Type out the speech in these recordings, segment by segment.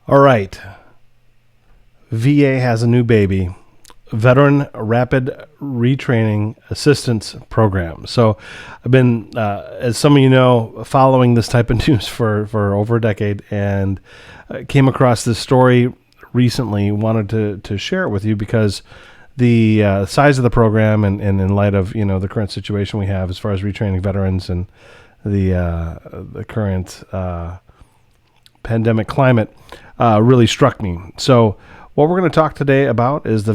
All right. VA has a new baby, Veteran Rapid Retraining Assistance Program. So I've been, as some of you know, following this type of news for over a decade, and came across this story recently, wanted to share it with you because the size of the program and in light of, the current situation we have as far as retraining veterans and the current pandemic climate really struck me. So what we're going to talk today about is the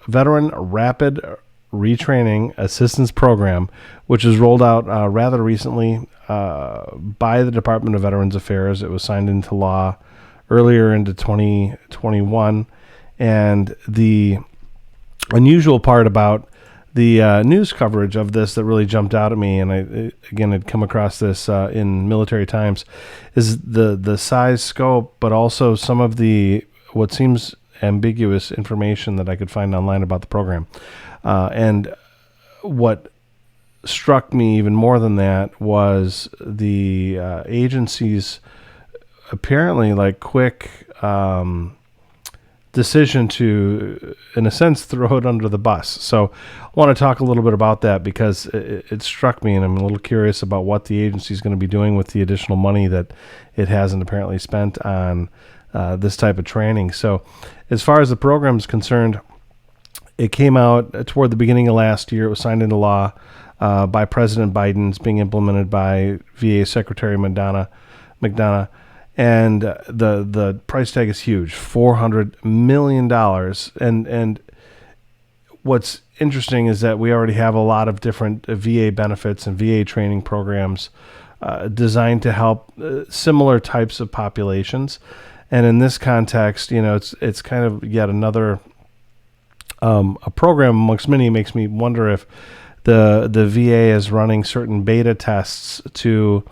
Veteran Rapid Retraining Assistance Program, which was rolled out rather recently by the Department of Veterans Affairs. It was signed into law earlier into 2021. And the unusual part about the news coverage of this that really jumped out at me, and I had come across this in Military Times, is the size, scope, but also some of the what seems ambiguous information that I could find online about the program. And what struck me even more than that was the agency's apparently quick decision to, in a sense, throw it under the bus. So I want to talk a little bit about that because it struck me, and I'm a little curious about what the agency is going to be doing with the additional money that it hasn't apparently spent on this type of training. So as far as the program is concerned, it came out toward the beginning of last year. It was signed into law by President Biden. It's being implemented by VA Secretary McDonough. And the price tag is huge, $400 million. And what's interesting is that we already have a lot of different VA benefits and VA training programs designed to help similar types of populations. And in this context, it's kind of yet another a program amongst many. Makes me wonder if the VA is running certain beta tests to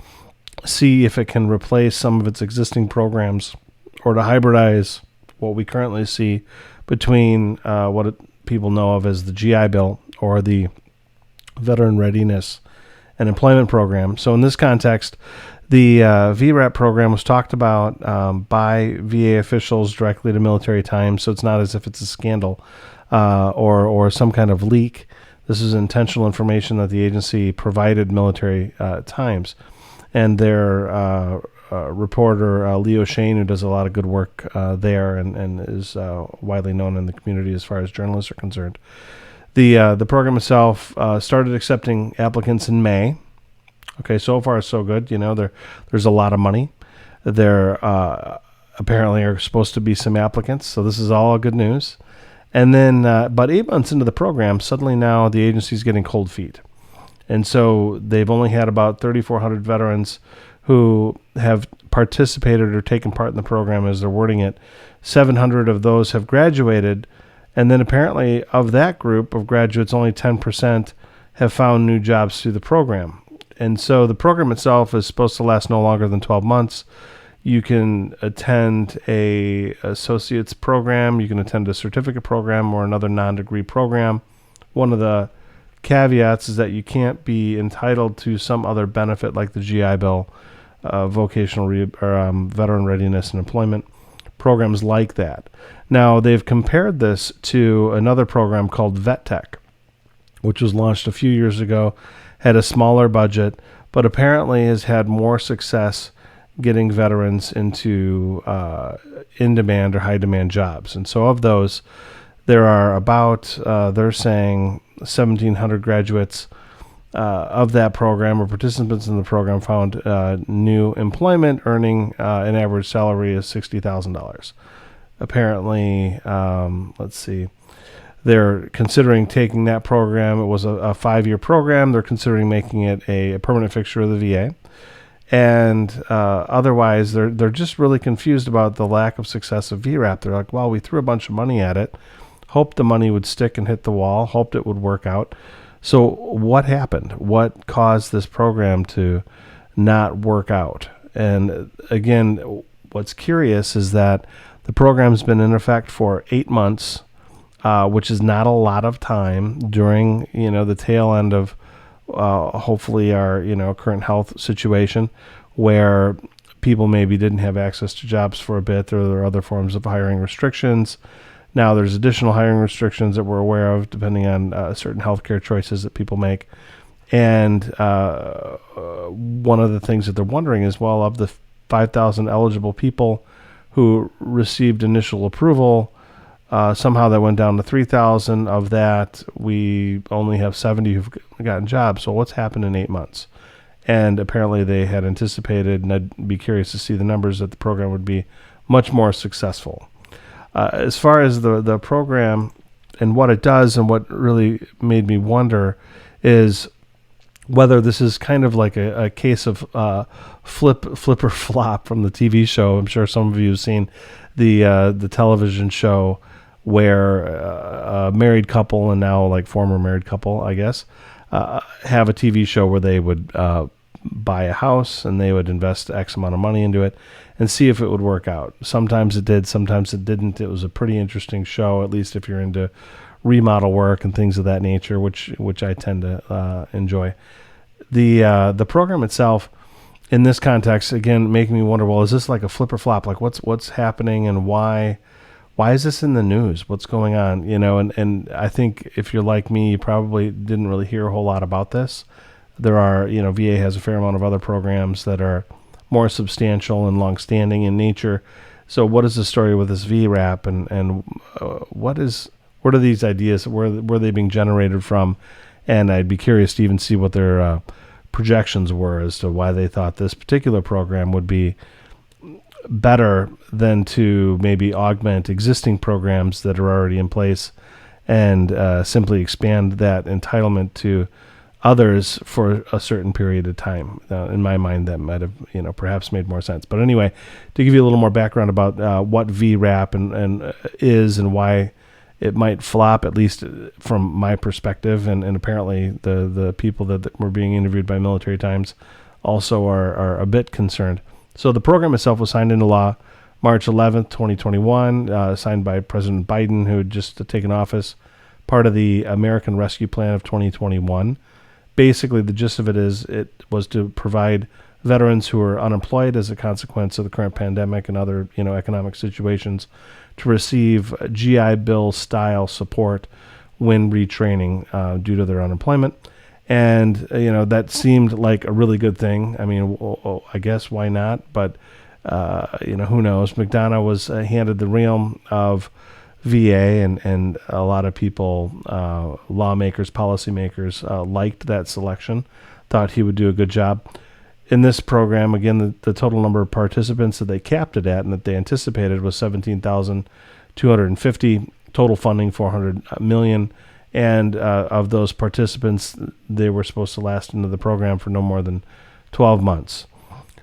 see if it can replace some of its existing programs or to hybridize what we currently see between people know of as the GI Bill or the Veteran Readiness and Employment Program. So in this context, the VRRAP program was talked about by VA officials directly to Military Times, so it's not as if it's a scandal or some kind of leak. This is intentional information that the agency provided Military Times. And their reporter, Leo Shane, who does a lot of good work there and is widely known in the community as far as journalists are concerned. The program itself started accepting applicants in May. Okay, so far so good. There's a lot of money. There apparently are supposed to be some applicants, so this is all good news. And then, but 8 months into the program, suddenly now the agency's getting cold feet. And so they've only had about 3,400 veterans who have participated or taken part in the program, as they're wording it. 700 of those have graduated. And then apparently of that group of graduates, only 10% have found new jobs through the program. And so the program itself is supposed to last no longer than 12 months. You can attend a associate's program. You can attend a certificate program or another non-degree program. One of the caveats is that you can't be entitled to some other benefit like the GI Bill, vocational veteran readiness and employment programs like that. Now, they've compared this to another program called VetTech, which was launched a few years ago, had a smaller budget, but apparently has had more success getting veterans into in-demand or high-demand jobs. And so of those, there are about, they're saying, 1,700 graduates of that program or participants in the program found new employment, earning an average salary of $60,000. Apparently, let's see, they're considering taking that program. It was a 5-year program. They're considering making it a permanent fixture of the VA. And otherwise, they're just really confused about the lack of success of VRRAP. They're like, well, we threw a bunch of money at it, hoped the money would stick and hit the wall, hoped it would work out. So what happened? What caused this program to not work out? And again, what's curious is that the program's been in effect for 8 months, which is not a lot of time during, the tail end of hopefully our, current health situation, where people maybe didn't have access to jobs for a bit, or there are other forms of hiring restrictions. Now there's additional hiring restrictions that we're aware of, depending on certain healthcare choices that people make. And one of the things that they're wondering is, well, of the 5,000 eligible people who received initial approval, somehow that went down to 3,000. Of that, we only have 70 who've gotten jobs. So what's happened in 8 months? And apparently they had anticipated, and I'd be curious to see the numbers, that the program would be much more successful. As far as the program and what it does, and what really made me wonder is whether this is kind of like a case of flip or flop from the TV show. I'm sure some of you have seen the television show where a married couple, and now like former married couple, I guess, have a TV show where they would buy a house and they would invest X amount of money into it and see if it would work out. Sometimes it did, sometimes it didn't. It was a pretty interesting show, at least if you're into remodel work and things of that nature, which I tend to enjoy. The program itself, in this context, again, making me wonder, well, is this like a flip or flop? Like what's happening, and why is this in the news? What's going on? And I think if you're like me, you probably didn't really hear a whole lot about this. There are, VA has a fair amount of other programs that are more substantial and long-standing in nature. So what is the story with this VRRAP, and what are these ideas? Where are they being generated from? And I'd be curious to even see what their projections were as to why they thought this particular program would be better than to maybe augment existing programs that are already in place and simply expand that entitlement to others for a certain period of time. In my mind, that might have, perhaps made more sense. But anyway, to give you a little more background about what VRRAP and is, and why it might flop, at least from my perspective, and apparently the people that were being interviewed by Military Times also are a bit concerned. So the program itself was signed into law March 11th, 2021, signed by President Biden, who had just taken office, part of the American Rescue Plan of 2021. Basically, the gist of it is it was to provide veterans who are unemployed as a consequence of the current pandemic and other, economic situations to receive GI Bill style support when retraining due to their unemployment. And, that seemed like a really good thing. I mean, I guess why not? But, who knows? McDonough was handed the realm of VA, and a lot of people, lawmakers, policymakers, liked that selection, thought he would do a good job. In this program, again, the total number of participants that they capped it at and that they anticipated was 17,250, total funding $400 million. And of those participants, they were supposed to last into the program for no more than 12 months.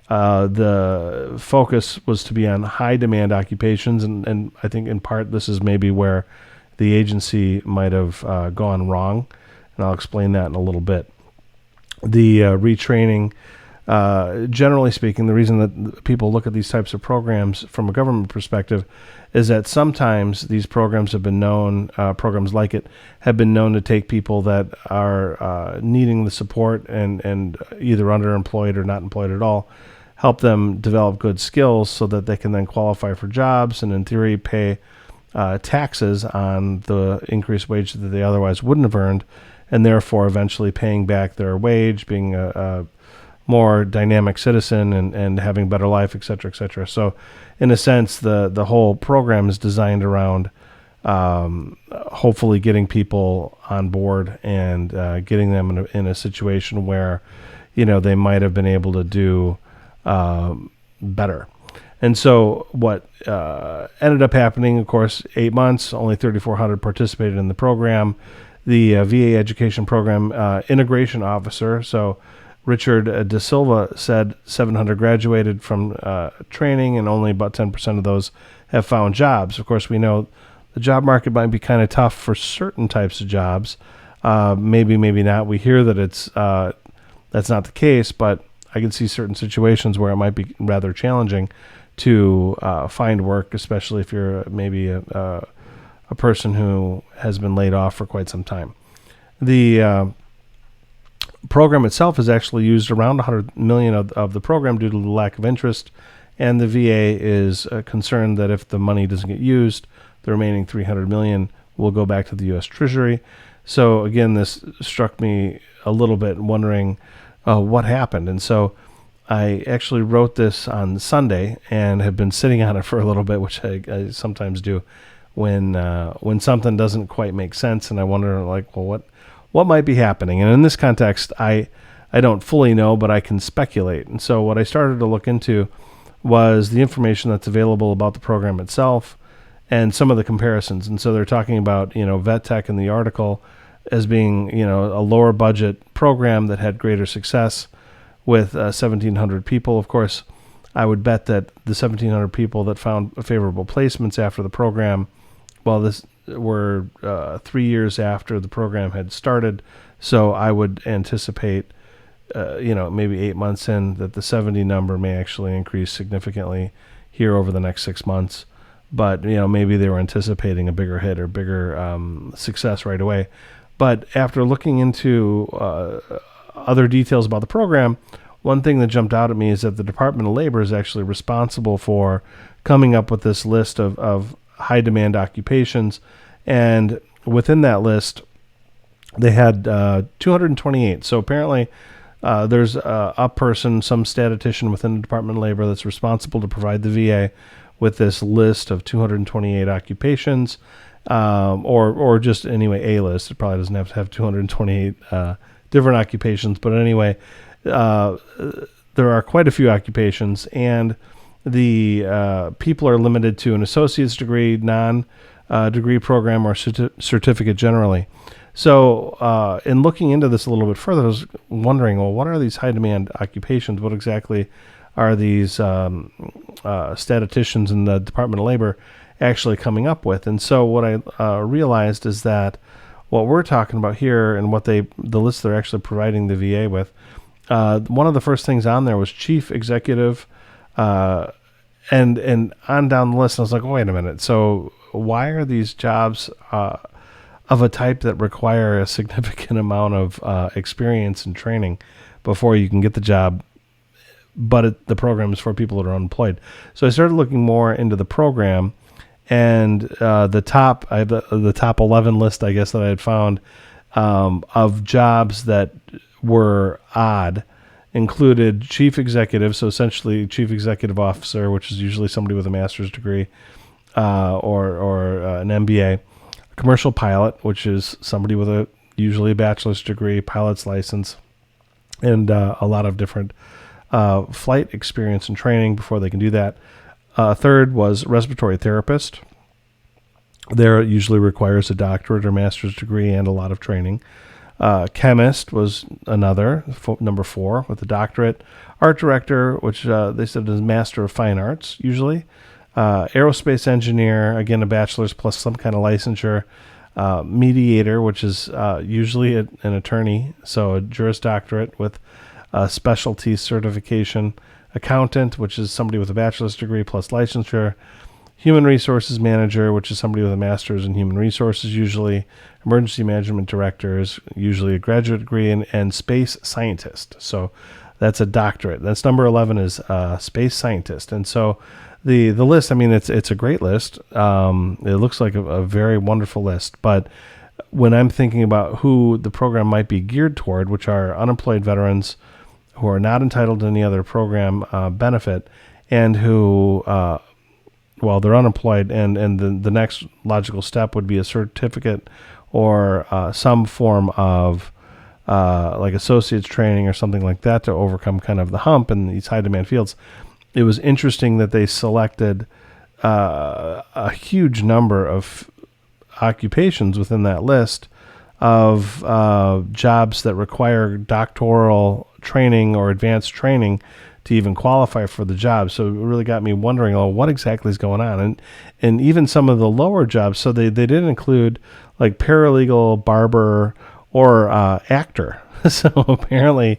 The focus was to be on high demand occupations, and I think in part this is maybe where the agency might have gone wrong, and I'll explain that in a little bit. The retraining, generally speaking, the reason that people look at these types of programs from a government perspective is that sometimes these programs have been known, programs like it, have been known to take people that are needing the support and either underemployed or not employed at all, help them develop good skills so that they can then qualify for jobs and, in theory, pay taxes on the increased wage that they otherwise wouldn't have earned, and therefore eventually paying back their wage, being a more dynamic citizen and having a better life, et cetera, et cetera. So in a sense, the whole program is designed around hopefully getting people on board and getting them in a situation where, they might have been able to do better. And so what ended up happening, of course, 8 months, only 3,400 participated in the program. The VA Education Program Integration Officer, so Richard De Silva, said 700 graduated from training, and only about 10% of those have found jobs. Of course, we know the job market might be kind of tough for certain types of jobs. Maybe not. We hear that that's not the case, but I can see certain situations where it might be rather challenging to find work, especially if you're maybe a person who has been laid off for quite some time. The program itself has actually used around $100 million of the program due to the lack of interest, and the VA is concerned that if the money doesn't get used, the remaining $300 million will go back to the U.S. Treasury. So again, this struck me a little bit, wondering what happened. And so I actually wrote this on Sunday and have been sitting on it for a little bit, which I sometimes do when something doesn't quite make sense, and I wonder, like, well, what might be happening? And in this context, I don't fully know, but I can speculate. And so what I started to look into was the information that's available about the program itself and some of the comparisons. And so they're talking about, Vet Tech in the article as being, a lower budget program that had greater success with 1,700 people. Of course, I would bet that the 1,700 people that found favorable placements after the program, this were 3 years after the program had started. So I would anticipate, maybe 8 months in, that the 70 number may actually increase significantly here over the next 6 months. But, maybe they were anticipating a bigger hit or bigger success right away. But after looking into other details about the program, one thing that jumped out at me is that the Department of Labor is actually responsible for coming up with this list of high demand occupations. And within that list, they had 228. So apparently there's a person, some statistician within the Department of Labor that's responsible to provide the VA with this list of 228 occupations, or just anyway, a list. It probably doesn't have to have 228 different occupations, but anyway, there are quite a few occupations, and the people are limited to an associate's degree, non-degree program, or certificate generally. So in looking into this a little bit further, I was wondering, well, what are these high-demand occupations? What exactly are these statisticians in the Department of Labor actually coming up with? And so what I realized is that what we're talking about here and what the list they're actually providing the VA with, one of the first things on there was chief executive, and on down the list. I was like, wait a minute. So why are these jobs of a type that require a significant amount of experience and training before you can get the job, but the program is for people that are unemployed? So I started looking more into the program, and the top 11 list, I guess, that I had found of jobs that were odd included chief executive, so essentially chief executive officer, which is usually somebody with a master's degree or an MBA, commercial pilot, which is somebody with usually a bachelor's degree, pilot's license, and a lot of different flight experience and training before they can do that. Third was respiratory therapist. There it usually requires a doctorate or master's degree and a lot of training. Chemist was another, number 4, with a doctorate. Art director, which they said is Master of Fine Arts, usually. Aerospace engineer, again, a bachelor's plus some kind of licensure. Mediator, which is usually an attorney, so a Juris Doctorate with a specialty certification. Accountant, which is somebody with a bachelor's degree plus licensure. Human resources manager, which is somebody with a master's in human resources, usually. Emergency management director is usually a graduate degree, and space scientist. So that's a doctorate. That's number 11 is space scientist. And so the list, I mean, it's a great list. It looks like a very wonderful list. But when I'm thinking about who the program might be geared toward, which are unemployed veterans who are not entitled to any other program benefit, and who they're unemployed, and the next logical step would be a certificate or some form of like associate's training or something like that to overcome kind of the hump in these high demand fields. It was interesting that they selected a huge number of occupations within that list of jobs that require doctoral training or advanced training to even qualify for the job. So it really got me wondering, what exactly is going on? And even some of the lower jobs, so they didn't include like paralegal, barber, or actor. So apparently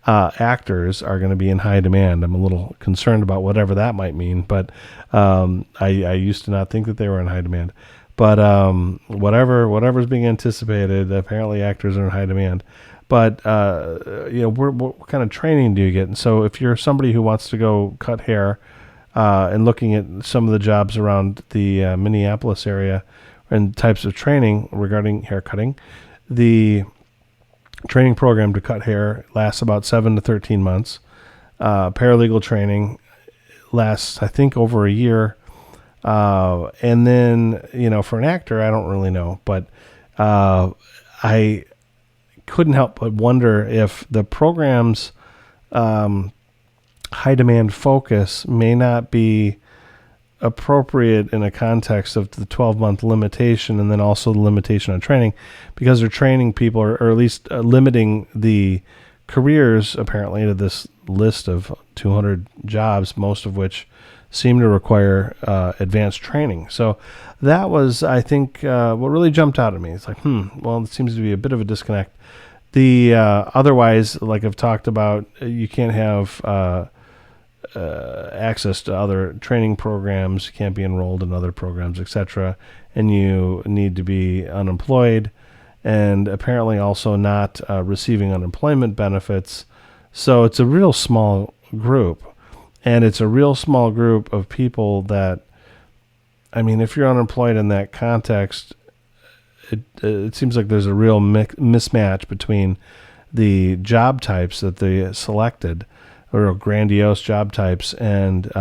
actors are going to be in high demand. I'm a little concerned about whatever that might mean, but I used to not think that they were in high demand. But whatever's being anticipated, apparently actors are in high demand. But what kind of training do you get? And so if you're somebody who wants to go cut hair, and looking at some of the jobs around the Minneapolis area and types of training regarding hair cutting, the training program to cut hair lasts about 7 to 13 months. Paralegal training lasts, I think, over a year. And then, for an actor, I don't really know, but I couldn't help but wonder if the program's high demand focus may not be appropriate in a context of the 12-month limitation, and then also the limitation on training, because they're training people, or at least limiting the careers apparently to this list of 200 jobs, most of which seem to require advanced training. So that was, I think, what really jumped out at me. It's like, well, it seems to be a bit of a disconnect. The otherwise, like I've talked about, you can't have access to other training programs, you can't be enrolled in other programs, etc., and you need to be unemployed, and apparently also not receiving unemployment benefits. So it's a real small group, and it's a real small group of people that, I mean, if you're unemployed in that context, it seems like there's a real mismatch between the job types that they selected, or grandiose job types, and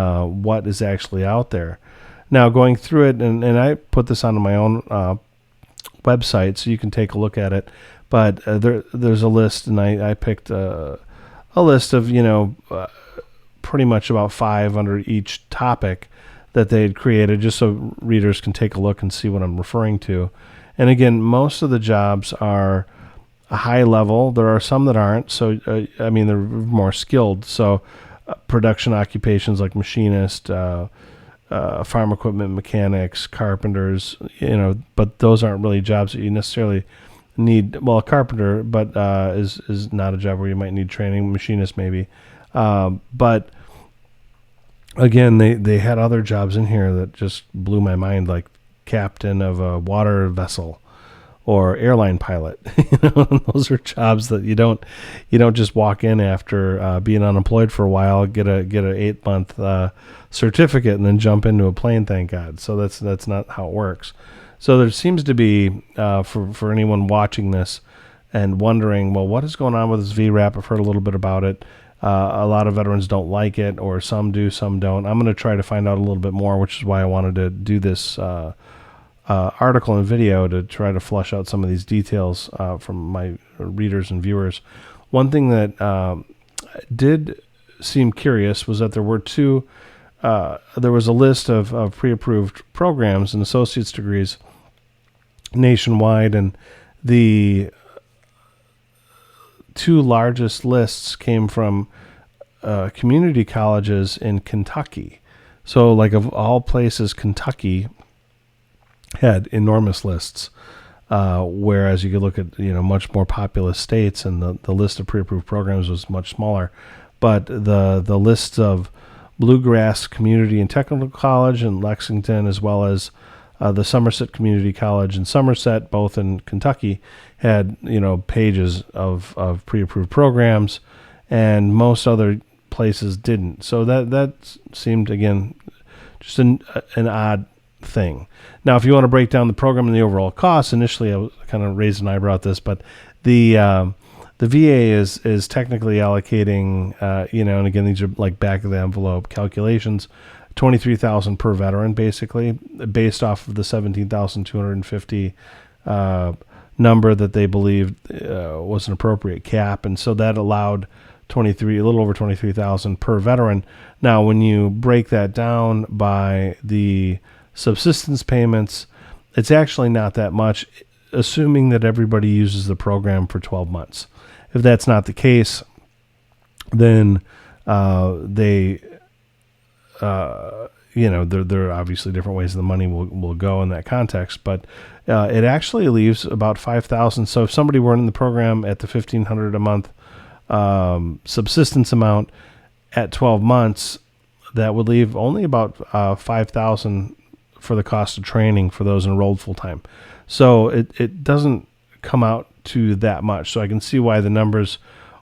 what is actually out there. Now, going through it, and I put this onto my own website, so you can take a look at it, but there's a list, and I picked a list of, pretty much about 5 under each topic that they had created, just so readers can take a look and see what I'm referring to. And again, most of the jobs are a high level. There are some that aren't. So, they're more skilled. So production occupations like machinist, farm equipment mechanics, carpenters, but those aren't really jobs that you necessarily need. Well, a carpenter, but is not a job where you might need training. Machinist maybe. But again, they had other jobs in here that just blew my mind, like captain of a water vessel or airline pilot. Those are jobs that you don't just walk in after being unemployed for a while, get a 8-month certificate, and then jump into a plane. Thank God. So that's not how it works. So there seems to be for anyone watching this and wondering, well, what is going on with this VRRAP? I've heard a little bit about it. A lot of veterans don't like it, or some do, some don't. I'm going to try to find out a little bit more, which is why I wanted to do this article and video, to try to flush out some of these details from my readers and viewers. One thing that did seem curious was that there were there was a list of pre-approved programs and associate's degrees nationwide, and the 2 largest lists came from community colleges in Kentucky. So, like, of all places, Kentucky had enormous lists, whereas you could look at much more populous states, and the list of pre-approved programs was much smaller. But the lists of Bluegrass Community and Technical College in Lexington, as well as the Somerset Community College in Somerset, both in Kentucky, had pages of pre-approved programs, and most other places didn't. So that seemed, again, just an odd thing. Now, if you want to break down the program and the overall costs, initially I was kind of raised an eyebrow at this, but the VA is technically allocating, and again, these are like back of the envelope calculations, $23,000 per veteran, basically, based off of the 17,250 number that they believed was an appropriate cap, and so that allowed a little over $23,000 per veteran. Now, when you break that down by the subsistence payments, it's actually not that much, assuming that everybody uses the program for 12 months. If that's not the case, then there are obviously different ways the money will go in that context, but it actually leaves about $5,000. So if somebody were in the program at the $1,500 a month subsistence amount at 12 months, that would leave only about $5,000 for the cost of training for those enrolled full time. So it doesn't come out to that much. So I can see why the numbers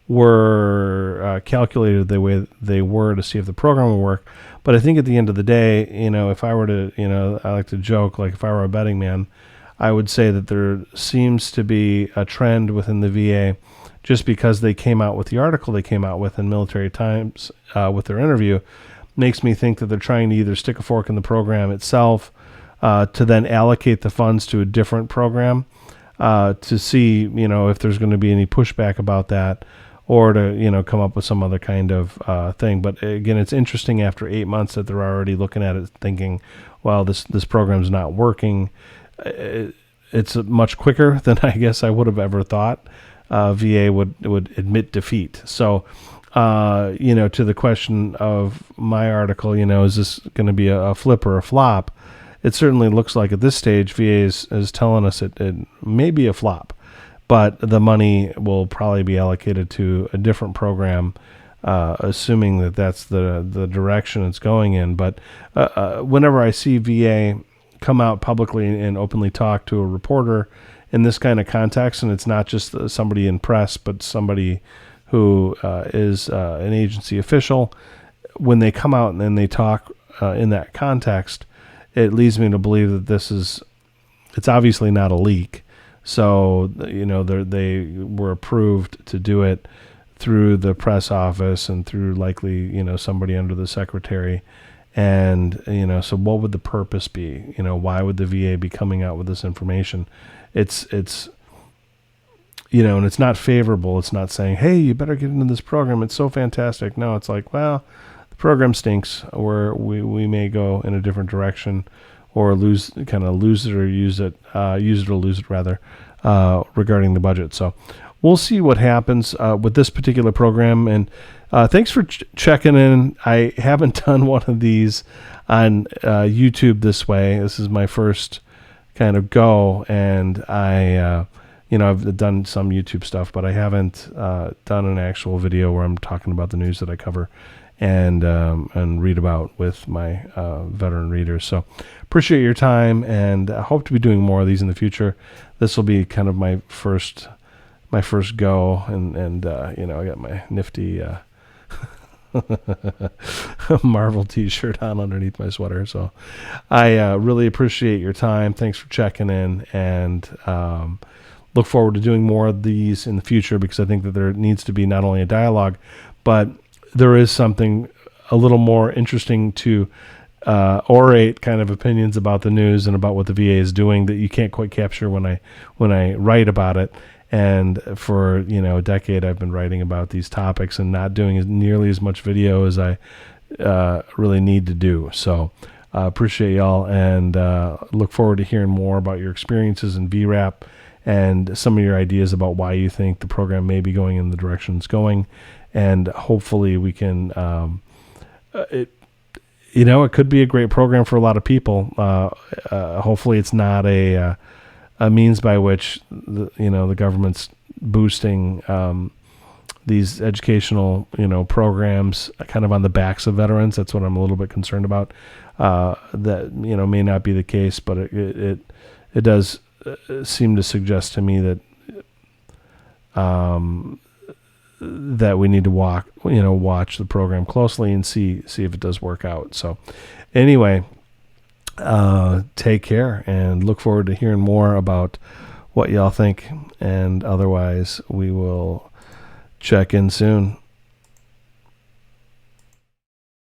were calculated the way they were to see if the program will work. But I think at the end of the day, if I were to, I like to joke, like if I were a betting man, I would say that there seems to be a trend within the VA, just because they came out with the article they came out with in Military Times with their interview, makes me think that they're trying to either stick a fork in the program itself to then allocate the funds to a different program to see, if there's going to be any pushback about that, or to, come up with some other kind of thing. But again, it's interesting after 8 months that they're already looking at it thinking, well, this program's not working. It's much quicker than I guess I would have ever thought VA would admit defeat. So, to the question of my article, is this going to be a flip or a flop? It certainly looks like at this stage, VA is telling us it may be a flop, but the money will probably be allocated to a different program, assuming that that's the direction it's going in. But whenever I see VA come out publicly and openly talk to a reporter in this kind of context, and it's not just somebody in press, but somebody who is an agency official, when they come out and then they talk in that context, it leads me to believe that it's obviously not a leak. So, they were approved to do it through the press office and through likely, somebody under the secretary. And, so what would the purpose be? Why would the VA be coming out with this information? It's and it's not favorable. It's not saying, hey, you better get into this program. It's so fantastic. No, it's like, well, the program stinks, or we may go in a different direction, or lose it or use it or lose it rather, regarding the budget. So we'll see what happens with this particular program. And thanks for checking in. I haven't done one of these on YouTube this way. This is my first kind of go, and I've done some YouTube stuff, but I haven't done an actual video where I'm talking about the news that I cover and read about with my veteran readers. So appreciate your time, and I hope to be doing more of these in the future. This will be kind of my first go, and I got my nifty Marvel t-shirt on underneath my sweater. So I really appreciate your time. Thanks for checking in, and look forward to doing more of these in the future, because I think that there needs to be not only a dialogue, but there is something a little more interesting to orate kind of opinions about the news and about what the VA is doing that you can't quite capture when I write about it. And for a decade, I've been writing about these topics and not doing nearly as much video as I really need to do. So appreciate y'all, and look forward to hearing more about your experiences in VRRAP and some of your ideas about why you think the program may be going in the direction it's going. And hopefully we can, it could be a great program for a lot of people. Hopefully it's not a means by which the government's boosting these educational programs kind of on the backs of veterans. That's what I'm a little bit concerned about. That may not be the case, but it does seem to suggest to me that we need to watch the program closely and see if it does work out. So anyway, take care, and look forward to hearing more about what y'all think. And otherwise, we will check in soon.